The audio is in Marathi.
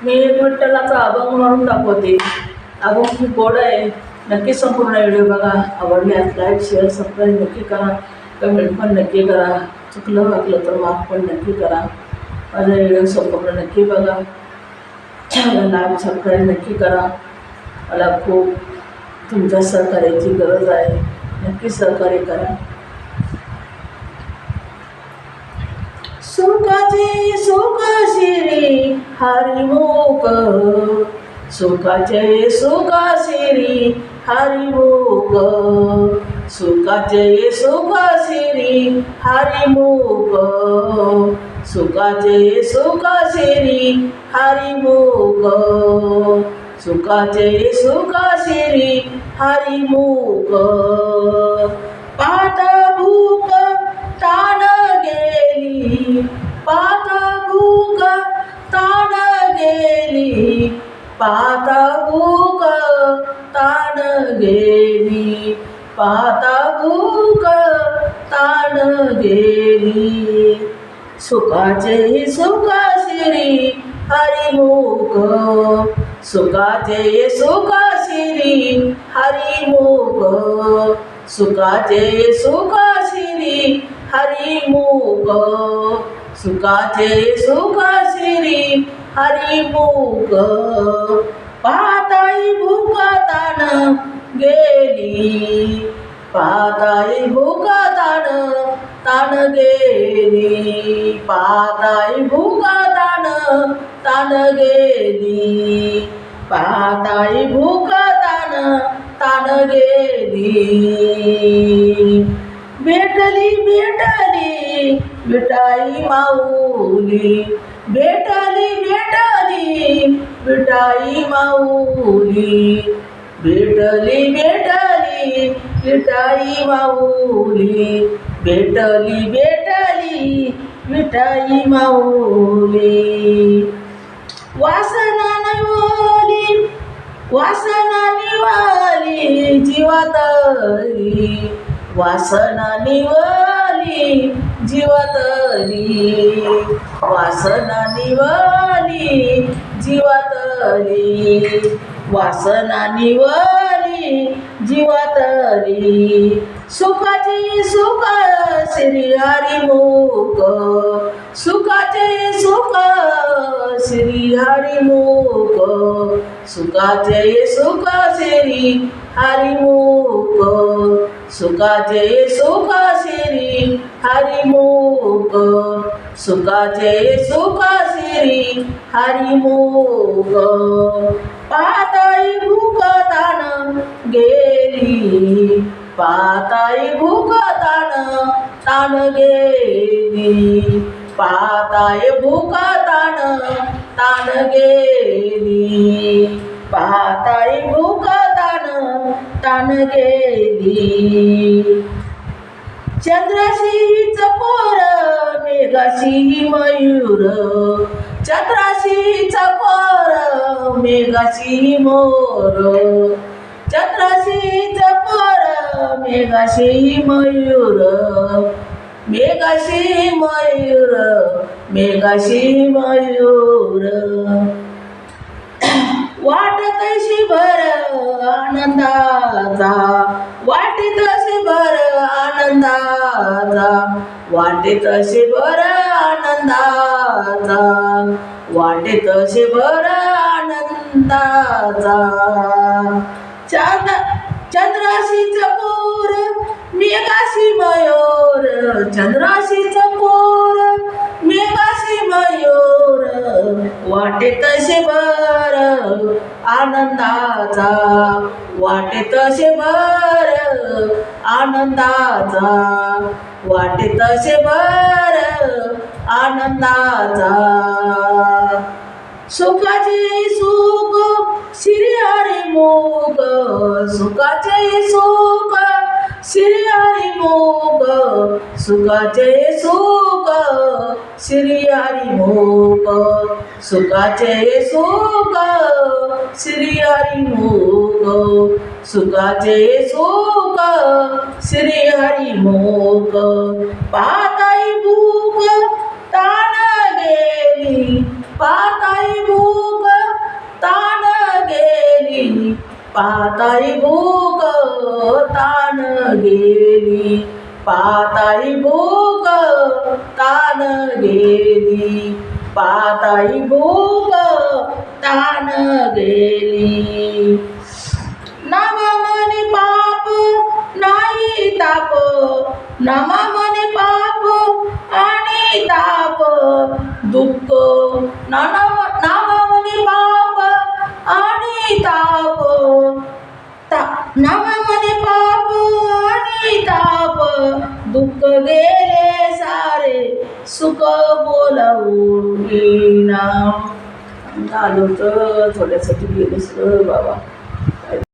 मी एक विठ्ठलाचा अभंग म्हणून दाखवते. अभंग खूप गोड आहे. नक्की संपूर्ण व्हिडिओ बघा. आवडल्यास लाईक शेअर सबस्क्राईब नक्की करा. कमेंट पण नक्की करा. चुकलं वागलं तर माफ पण नक्की करा. माझा व्हिडिओ संपूर्ण नक्की बघा. मला लाईक सबस्क्राईब नक्की करा. मला खूप तुमच्या सहकार्याची गरज आहे. नक्की सहकार्य करा. सुखाचे सुख शिरी हरिमुख, सुखाचे सुख शिरी हरिमुख, सुखाचे सुख शिरी हरिमुख, सुखाचे सुख शिरी हरिमुख, सुखाचे सुख शिरी हरिमुख. पात भूक ताण गेली, पात भूक ताण गेली, पात भूक ताण गेली, पात भूक ताण गेली. सुखाचे सुख श्री हरिमुख, सुखाचे सुख श्री हरिमुख, सुखाचे सुख श्री हरिमुख, सुखाचे सुख श्री हरिमुख. पाताई भूक ताण गेली, पाताई भूक ताण गेली, पाताई भूक ताण गेली, पाताई भूक ताण गेली. भेटली भेटली विठाई माऊली, भेटली भेटली विठाई माऊली, भेटली भेटली विठाई माऊली, भेटली भेटली विठाई माऊली. वासना निवाली, वासना निवाली जीवातली, वासना निवाली जीवातली, वासना निवाली जीवातली, वासना निवाली जीवातली. सुखाचे सुख श्री हरिमुख, सुखाचे सुख श्री हरिमुख, सुखाचे सुख श्री हरिमुख, सुखाचे सुख श्री हरिमुख, सुखाचे सुख श्री हरिमुख. पाताई भूक ताण गेली, पाताई भूक ताण गेली, पाताई भूक ताण गेली, पाताई भूक ताण गेली. चंद्राशी चकोर मेघाशी मयूर, चंद्राशी चकोर मेघाशी मोर, चंद्राशी चकोर मेघाशी मयूर, मेघाशी मयूर, मेघाशी मयूर. वाटतशी भर आनंदाचा, वाटतशी भर आनंदाचा, वाटतशी भर आनंदाचा, वाटतशी भर आनंदाचा. चंद्राशी चकोर मेघाशी मयूर, चंद्राशी चकोर मेघाशी मयूर, वाटतशी भर आनंदाचा, वाटतशी भर आनंदाचा, वाटतशी भर आनंदाचा. सुखाचे सुख श्री हरिमुख, सुखाचे सुख श्री हरिमुख, सुखाचे सुख श्री हरिमुख, सुखाचे सुख श्री हरिमुख, सुखाचे सुख श्री हरिमुख. पाताई भूक ताण गेली, पाताई भूक पाताळी भूक ताण गेली, पाताळी भूक ताण गेली, पाताळी भूक ताण गेली. नामा मनी पाप नाही ताप, नामा मनी पाप आणि ताप दुःख, नामा मनी पाप आणि ताप, नामा मनी पाप आणि ताप दुःख गेले सारे सुख बोलावून येईना. आलो तर थोड्यासाठी गेलोस बाबा.